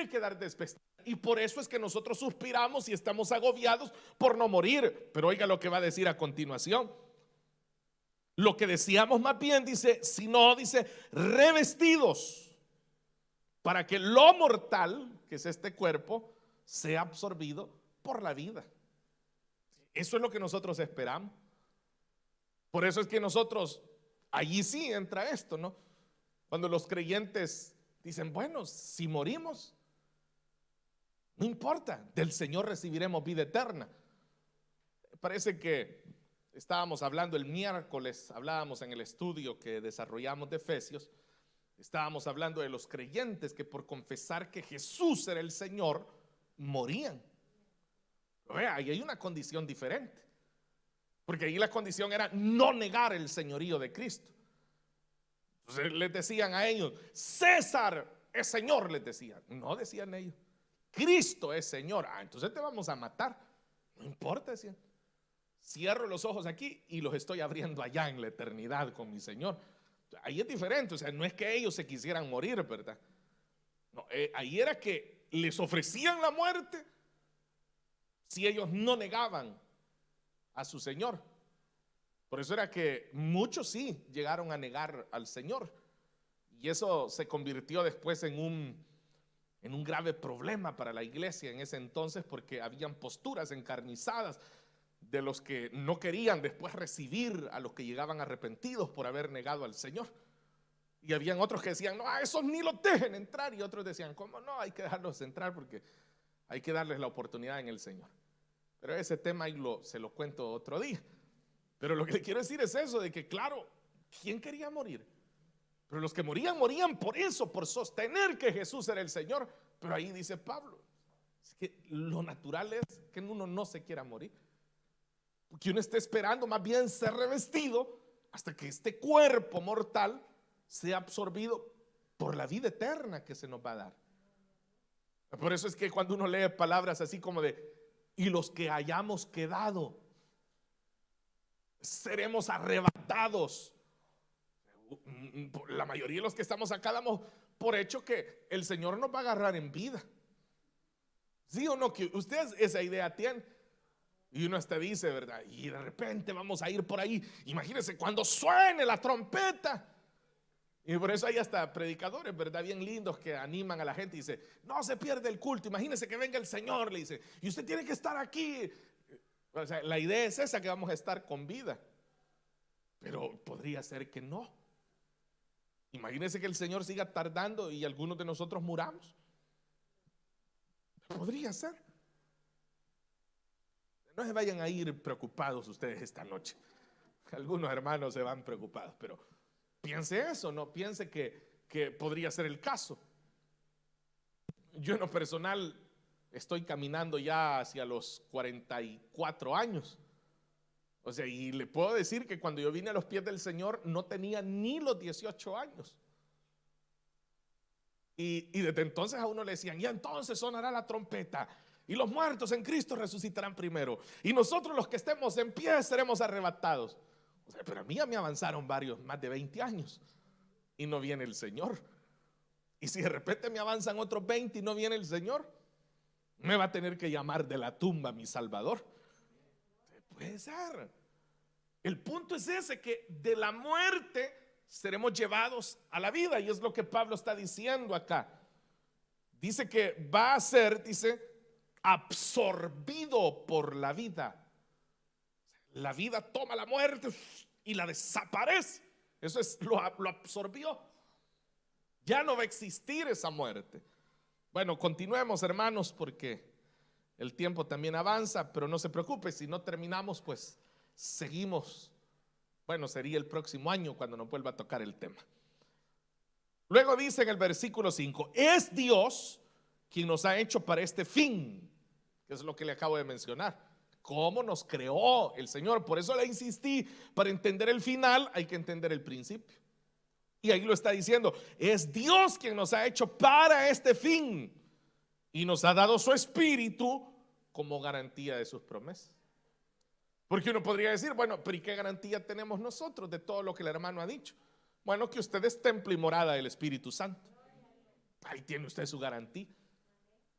quedar desvestida. Y por eso es que nosotros suspiramos y estamos agobiados por no morir. Pero oiga lo que va a decir a continuación. Lo que decíamos más bien, dice, si no, dice, revestidos, para que lo mortal, que es este cuerpo, sea absorbido por la vida. Eso es lo que nosotros esperamos. Por eso es que nosotros, allí sí entra esto, ¿no? Cuando los creyentes dicen, bueno, si morimos, no importa, del Señor recibiremos vida eterna. Parece que estábamos hablando el miércoles, hablábamos en el estudio que desarrollamos de Efesios, estábamos hablando de los creyentes que por confesar que Jesús era el Señor, morían. Vea, ahí hay una condición diferente, porque ahí la condición era no negar el señorío de Cristo. Entonces les decían a ellos, César es Señor, les decían. No, decían ellos, Cristo es Señor. Ah, entonces te vamos a matar. No importa, decían. Cierro los ojos aquí y los estoy abriendo allá en la eternidad con mi Señor. Ahí es diferente, o sea, no es que ellos se quisieran morir, ¿verdad? No, ahí era que les ofrecían la muerte si ellos no negaban a su Señor. Por eso era que muchos sí llegaron a negar al Señor. Y eso se convirtió después en un grave problema para la iglesia en ese entonces, porque habían posturas encarnizadas de los que no querían después recibir a los que llegaban arrepentidos por haber negado al Señor. Y habían otros que decían, no, a esos ni los dejen entrar. Y otros decían, ¿cómo no? Hay que dejarlos entrar porque hay que darles la oportunidad en el Señor. Pero ese tema ahí se lo cuento otro día. Pero lo que le quiero decir es eso, de que claro, ¿quién quería morir? Pero los que morían, morían por eso, por sostener que Jesús era el Señor. Pero ahí dice Pablo, es que lo natural es que uno no se quiera morir, porque uno está esperando más bien ser revestido hasta que este cuerpo mortal sea absorbido por la vida eterna que se nos va a dar. Por eso es que cuando uno lee palabras así como de, y los que hayamos quedado, seremos arrebatados. La mayoría de los que estamos acá damos por hecho que el Señor nos va a agarrar en vida. ¿Sí o no? Que usted esa idea tiene. Y uno hasta dice, ¿verdad? Y de repente vamos a ir por ahí. Imagínense cuando suene la trompeta. Y por eso hay hasta predicadores, ¿verdad? Bien lindos que animan a la gente y dice, no se pierde el culto. Imagínense que venga el Señor, le dice, y usted tiene que estar aquí. O sea, la idea es esa, que vamos a estar con vida. Pero podría ser que no. Imagínense que el Señor siga tardando y algunos de nosotros muramos. Podría ser. No se vayan a ir preocupados ustedes esta noche. Algunos hermanos se van preocupados, pero piense eso, no piense que podría ser el caso. Yo en lo personal estoy caminando ya hacia los 44 años. O sea, y le puedo decir que cuando yo vine a los pies del Señor no tenía ni los 18 años. Y desde entonces a uno le decían, y entonces sonará la trompeta y los muertos en Cristo resucitarán primero y nosotros los que estemos en pie seremos arrebatados. O sea, pero a mí ya me avanzaron varios, más de 20 años y no viene el Señor. Y si de repente me avanzan otros 20 y no viene el Señor, me va a tener que llamar de la tumba mi Salvador. Puede ser. El punto es ese, que de la muerte seremos llevados a la vida, y es lo que Pablo está diciendo acá. Dice que va a ser, dice, absorbido por la vida. La vida toma la muerte y la desaparece. Eso es, lo absorbió. Ya no va a existir esa muerte. Bueno, continuemos, hermanos, porque el tiempo también avanza, pero no se preocupe, si no terminamos, pues seguimos. Bueno, sería el próximo año cuando nos vuelva a tocar el tema. Luego dice en el versículo 5, es Dios quien nos ha hecho para este fin, que es lo que le acabo de mencionar. ¿Cómo nos creó el Señor? Por eso le insistí, para entender el final hay que entender el principio. Y ahí lo está diciendo, es Dios quien nos ha hecho para este fin y nos ha dado su Espíritu como garantía de sus promesas. Porque uno podría decir, bueno, pero ¿y qué garantía tenemos nosotros de todo lo que el hermano ha dicho? Bueno, que usted es templo y morada del Espíritu Santo. Ahí tiene usted su garantía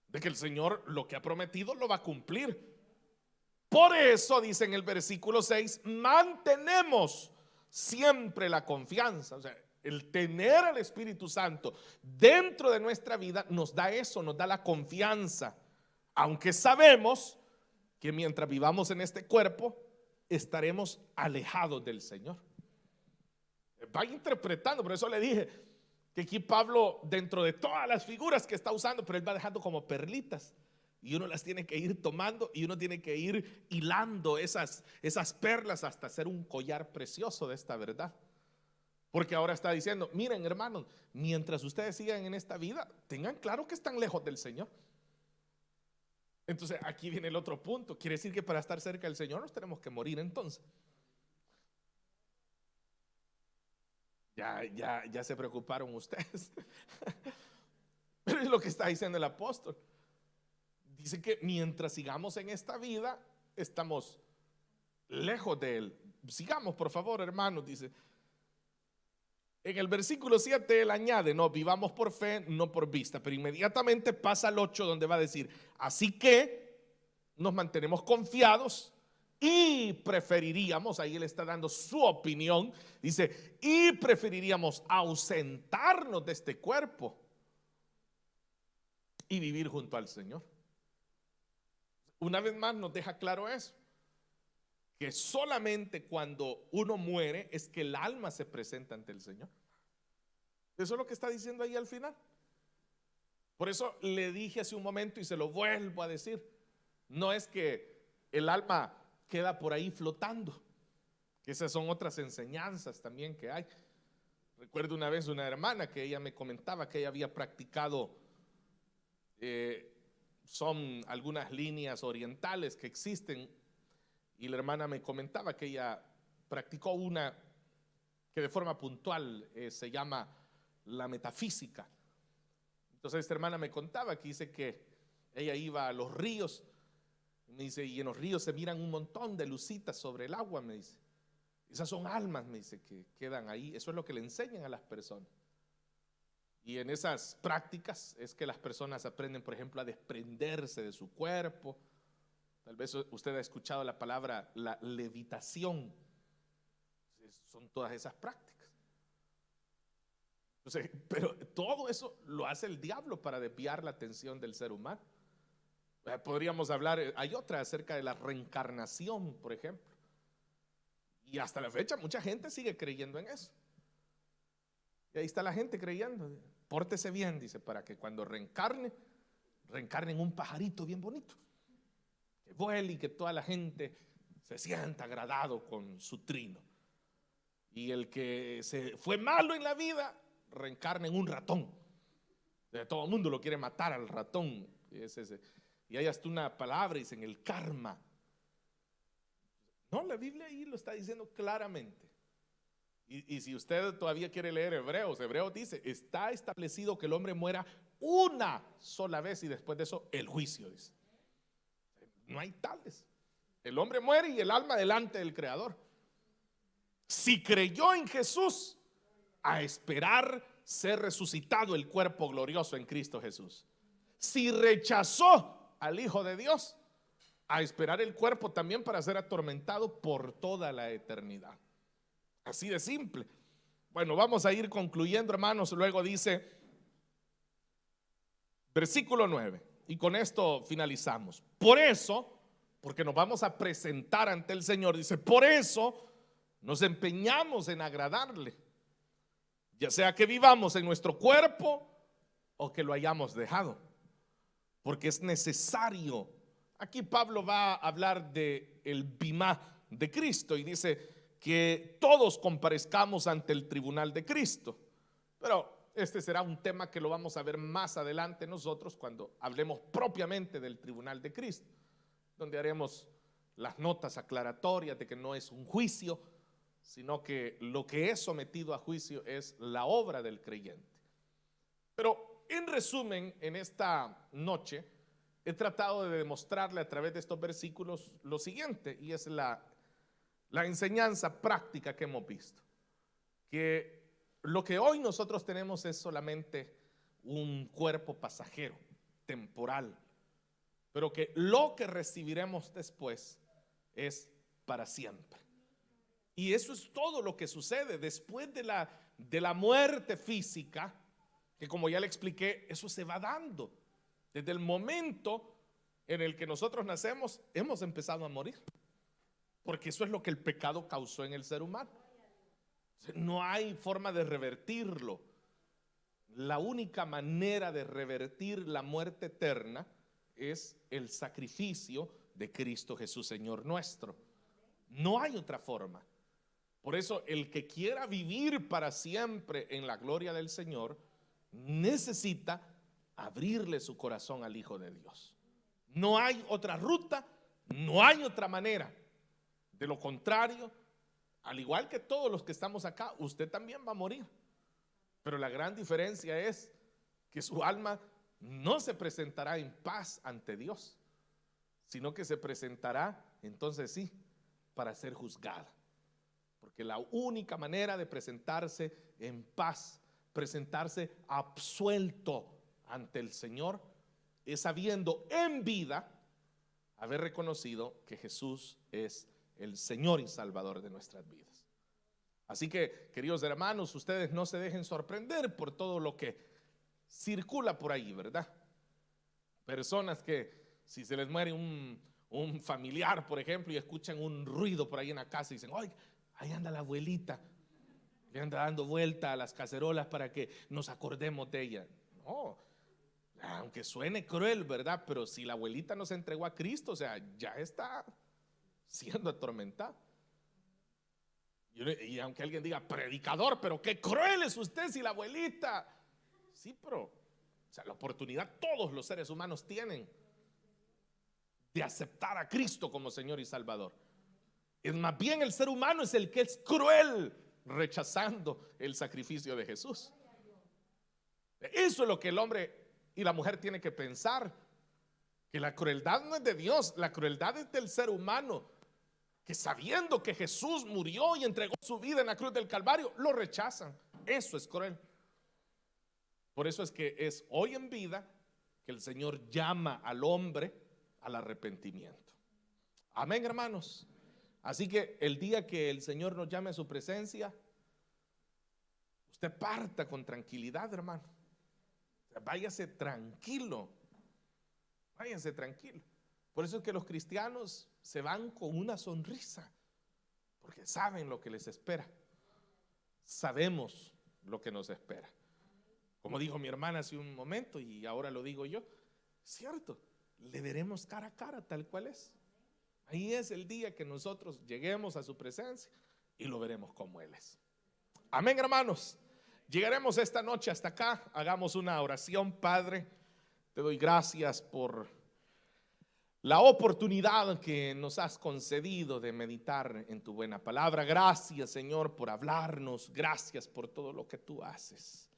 de que el Señor lo que ha prometido lo va a cumplir. Por eso dice en el versículo 6, mantenemos siempre la confianza. O sea, el tener al Espíritu Santo dentro de nuestra vida nos da eso, nos da la confianza, aunque sabemos que mientras vivamos en este cuerpo estaremos alejados del Señor. Va interpretando, por eso le dije que aquí Pablo, dentro de todas las figuras que está usando, pero él va dejando como perlitas y uno las tiene que ir tomando y uno tiene que ir hilando esas perlas hasta hacer un collar precioso de esta verdad. Porque ahora está diciendo, miren hermanos, mientras ustedes sigan en esta vida, tengan claro que están lejos del Señor. Entonces aquí viene el otro punto. Quiere decir que para estar cerca del Señor nos tenemos que morir entonces. Ya se preocuparon ustedes. Pero es lo que está diciendo el apóstol. Dice que mientras sigamos en esta vida, estamos lejos de Él. Sigamos, por favor, hermanos, dice. En el versículo 7 él añade, no, vivamos por fe, no por vista. Pero inmediatamente pasa al 8 donde va a decir, así que nos mantenemos confiados y preferiríamos, ahí él está dando su opinión, dice, y preferiríamos ausentarnos de este cuerpo y vivir junto al Señor. Una vez más nos deja claro eso, que solamente cuando uno muere es que el alma se presenta ante el Señor. Eso es lo que está diciendo ahí al final. Por eso le dije hace un momento y se lo vuelvo a decir, no es que el alma queda por ahí flotando, que esas son otras enseñanzas también que hay. Recuerdo una vez una hermana que ella me comentaba que ella había practicado, son algunas líneas orientales que existen, y la hermana me comentaba que ella practicó una que de forma puntual se llama la metafísica. Entonces esta hermana me contaba que dice que ella iba a los ríos, me dice, y en los ríos se miran un montón de lucitas sobre el agua, me dice. Esas son almas, me dice, que quedan ahí. Eso es lo que le enseñan a las personas. Y en esas prácticas es que las personas aprenden, por ejemplo, a desprenderse de su cuerpo. Tal vez usted ha escuchado la palabra la levitación. Son todas esas prácticas. Entonces, pero todo eso lo hace el diablo para desviar la atención del ser humano. Podríamos hablar, hay otra acerca de la reencarnación, por ejemplo. Y hasta la fecha mucha gente sigue creyendo en eso. Y ahí está la gente creyendo. Pórtese bien, dice, para que cuando reencarne en un pajarito bien bonito. que vuele y que toda la gente se sienta agradado con su trino. Y el que se fue malo en la vida reencarna en un ratón. Todo el mundo lo quiere matar al ratón. Y hay hasta una palabra, dicen el karma. No, la Biblia ahí lo está diciendo claramente. Y si usted todavía quiere leer Hebreos dice, está establecido que el hombre muera una sola vez y después de eso el juicio, dice. No hay tales. El hombre muere y el alma delante del Creador. Si creyó en Jesús, a esperar ser resucitado el cuerpo glorioso en Cristo Jesús. Si rechazó al Hijo de Dios, a esperar el cuerpo también para ser atormentado por toda la eternidad. Así de simple. Bueno, vamos a ir concluyendo, hermanos. Luego dice, versículo 9, y con esto finalizamos. Por eso, porque nos vamos a presentar ante el Señor, dice, por eso nos empeñamos en agradarle, ya sea que vivamos en nuestro cuerpo o que lo hayamos dejado, porque es necesario. Aquí Pablo va a hablar de el bimá de Cristo y dice que todos comparezcamos ante el tribunal de Cristo. Pero este será un tema que lo vamos a ver más adelante nosotros cuando hablemos propiamente del tribunal de Cristo, donde haremos las notas aclaratorias de que no es un juicio, sino que lo que es sometido a juicio es la obra del creyente. Pero en resumen, en esta noche he tratado de demostrarle a través de estos versículos lo siguiente, y es la enseñanza práctica que hemos visto, que lo que hoy nosotros tenemos es solamente un cuerpo pasajero, temporal, pero que lo que recibiremos después es para siempre. Y eso es todo lo que sucede después de la muerte física, que como ya le expliqué, eso se va dando. Desde el momento en el que nosotros nacemos, hemos empezado a morir, porque eso es lo que el pecado causó en el ser humano. No hay forma de revertirlo. La única manera de revertir la muerte eterna es el sacrificio de Cristo Jesús, Señor nuestro. No hay otra forma. Por eso el que quiera vivir para siempre en la gloria del Señor necesita abrirle su corazón al Hijo de Dios. No hay otra ruta, no hay otra manera. De lo contrario, al igual que todos los que estamos acá, usted también va a morir. Pero la gran diferencia es que su alma no se presentará en paz ante Dios, sino que se presentará, entonces sí, para ser juzgada. Porque la única manera de presentarse en paz, presentarse absuelto ante el Señor, es habiendo en vida haber reconocido que Jesús es el Señor y Salvador de nuestras vidas. Así que, queridos hermanos, ustedes no se dejen sorprender por todo lo que circula por ahí, ¿verdad? Personas que si se les muere un familiar, por ejemplo, y escuchan un ruido por ahí en la casa y dicen, ¡ay! Ahí anda la abuelita, le anda dando vuelta a las cacerolas para que nos acordemos de ella. No, aunque suene cruel, ¿verdad? Pero si la abuelita nos entregó a Cristo, o sea, ya está siendo atormentada. Y aunque alguien diga, predicador, pero qué cruel es usted si la abuelita. Sí, pero o sea, la oportunidad todos los seres humanos tienen de aceptar a Cristo como Señor y Salvador. Es más bien el ser humano es el que es cruel rechazando el sacrificio de Jesús. Eso es lo que el hombre y la mujer tienen que pensar, que la crueldad no es de Dios, la crueldad es del ser humano, que sabiendo que Jesús murió y entregó su vida en la cruz del Calvario, lo rechazan. Eso es cruel. Por eso es que es hoy en vida que el Señor llama al hombre al arrepentimiento. Amén, hermanos. Así que el día que el Señor nos llame a su presencia, usted parta con tranquilidad, hermano. O sea, váyase tranquilo. Váyanse tranquilo. Por eso es que los cristianos se van con una sonrisa, porque saben lo que les espera. Sabemos lo que nos espera. Como dijo mi hermana hace un momento y ahora lo digo yo, cierto, le veremos cara a cara tal cual es. Ahí es el día que nosotros lleguemos a su presencia y lo veremos como Él es. Amén, hermanos. Llegaremos esta noche hasta acá. Hagamos una oración. Padre, te doy gracias por la oportunidad que nos has concedido de meditar en tu buena palabra. Gracias, Señor, por hablarnos. Gracias por todo lo que tú haces.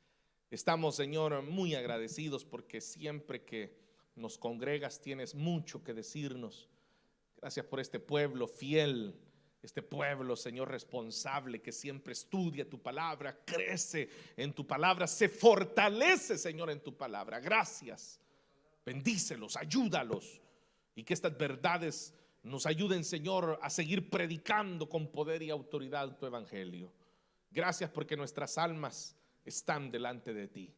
Estamos, Señor, muy agradecidos porque siempre que nos congregas tienes mucho que decirnos. Gracias por este pueblo fiel, este pueblo, Señor, responsable, que siempre estudia tu palabra, crece en tu palabra, se fortalece, Señor, en tu palabra. Gracias. Bendícelos, ayúdalos, y que estas verdades nos ayuden, Señor, a seguir predicando con poder y autoridad tu evangelio. Gracias porque nuestras almas están delante de ti.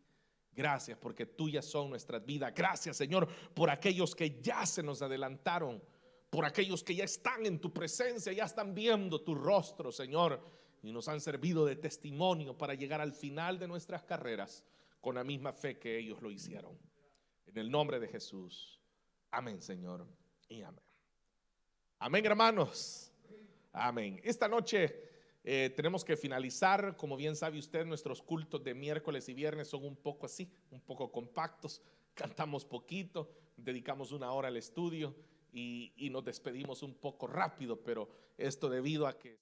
Gracias porque tuyas son nuestras vidas. Gracias, Señor, por aquellos que ya se nos adelantaron, por aquellos que ya están en tu presencia, ya están viendo tu rostro, Señor, y nos han servido de testimonio para llegar al final de nuestras carreras con la misma fe que ellos lo hicieron. En el nombre de Jesús. Amén, Señor, y amén. Amén, hermanos. Amén. Esta noche tenemos que finalizar. Como bien sabe usted, nuestros cultos de miércoles y viernes son un poco así, un poco compactos. Cantamos poquito, dedicamos una hora al estudio y nos despedimos un poco rápido, pero esto debido a que